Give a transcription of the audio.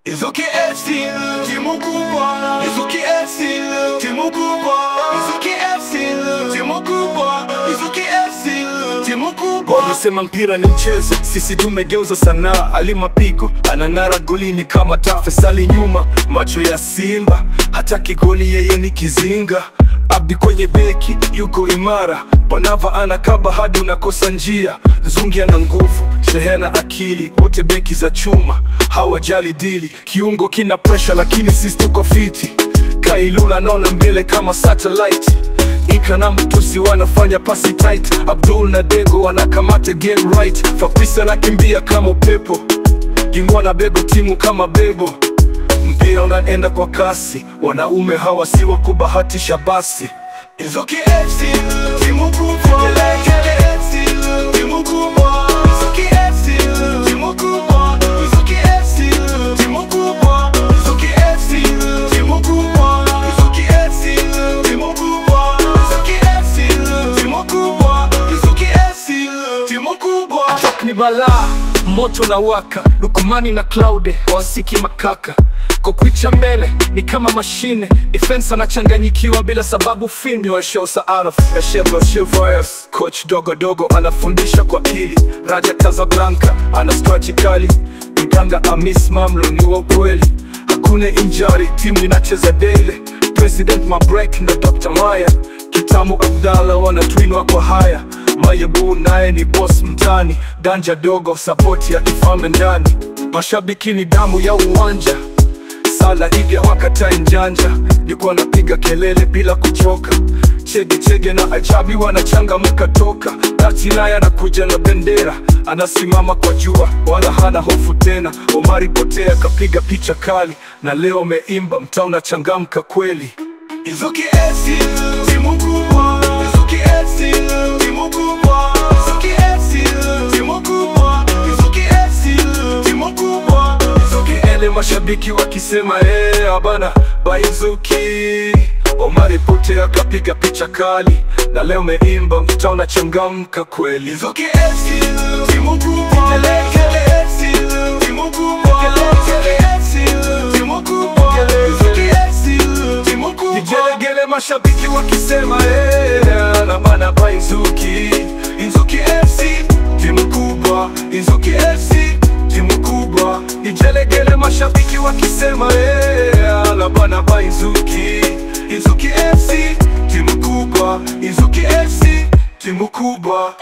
Inzuki FC, timu kubwa. Inzuki FC, timu kubwa. Inzuki FC, timu kubwa. Inzuki FC, timu kubwa. Wanasema mpira ni mchezo, sisi tumegeuza sanaa. Ali mapigo, anang'ara golini kama tafesali nyuma. Macho ya simba, hataki goli yeye ni kizinga. Abdi kwenye beki, yuko imara. Panava anakaba hadi unakosa njia. Zungi ana nguvu, shehena akili. Wote beki za chuma, hawajali dili. Kiungo kina pressure lakini sisi tuko fiti. Kailula naona mbele kama satellite. Ika na Mtusi wanafanya pasi tight. Abdul na Dego wanakamata game right. Fapisa nakimbia kama upepo. Gingwa na bego timu kama bebo. Mpira unaenda kwa kasi, wanaume hawa si wa kubahatisha basi. Inzuki FC, timu kubwa. FC, timu kubwa. Inzuki FC, timu kubwa. Inzuki FC, timu kubwa. Inzuki FC, timu kubwa. Inzuki FC, timu kubwa. Inzuki FC, timu kubwa. Inzuki FC, timu kubwa. Attack ni balaa, moto na waka. Lukumani na Claude, wasiki makaka. Kukuicha mbele ni kama mashine. Defense anachanganyikiwa bila sababu. Filmi wa show saaraf ya Chevrolet. Coach dogo dogo anafundisha kwa hili. Raja Casablanca ana scratch kali. Mganga Amis Mamlo ni wa ukweli. Hakuna injury, timu inacheza daily. President Mabrek na Dr. Maya. Kitamu Abdalla wanatwinwa kwa haya. Mayabu naye ni boss mtani. Danja dogo support ya kifalme ndani. Mashabiki ni damu ya uwanja. Sala hivya wakatai njanja. Nikuwa napiga kelele bila kuchoka. Chege na Ajabi wanachangamka toka. Dati naye anakuja na bendera. Anasimama kwa jua, wala hana hofu tena. Omari Potea kapiga picha kali. Na leo meimba, mtaa unachangamka kweli. Inzuki FC, timu kubwa. Inzuki FC, timu kubwa. Inzuki FC, timu kubwa. Inzuki FC, timu kubwa. Ele mashabiki wakisema abana Bainzuki. Omari Potea kapiga picha kali. Na leo meimba, mtaa unachangamka kweli. Inzuki FC, timu kubwa. FC, timu kubwa. FC, timu kubwa. Inzuki FC, timu kubwa. Nigelegele mashabiki wakisema abana Bainzuki. Inzuki FC, timu kubwa. Inzuki FC, timu kubwa. Nigelegele mashabiki wakisema abana Bainzuki. Inzuki FC, timu kubwa. Inzuki FC, timu kubwa.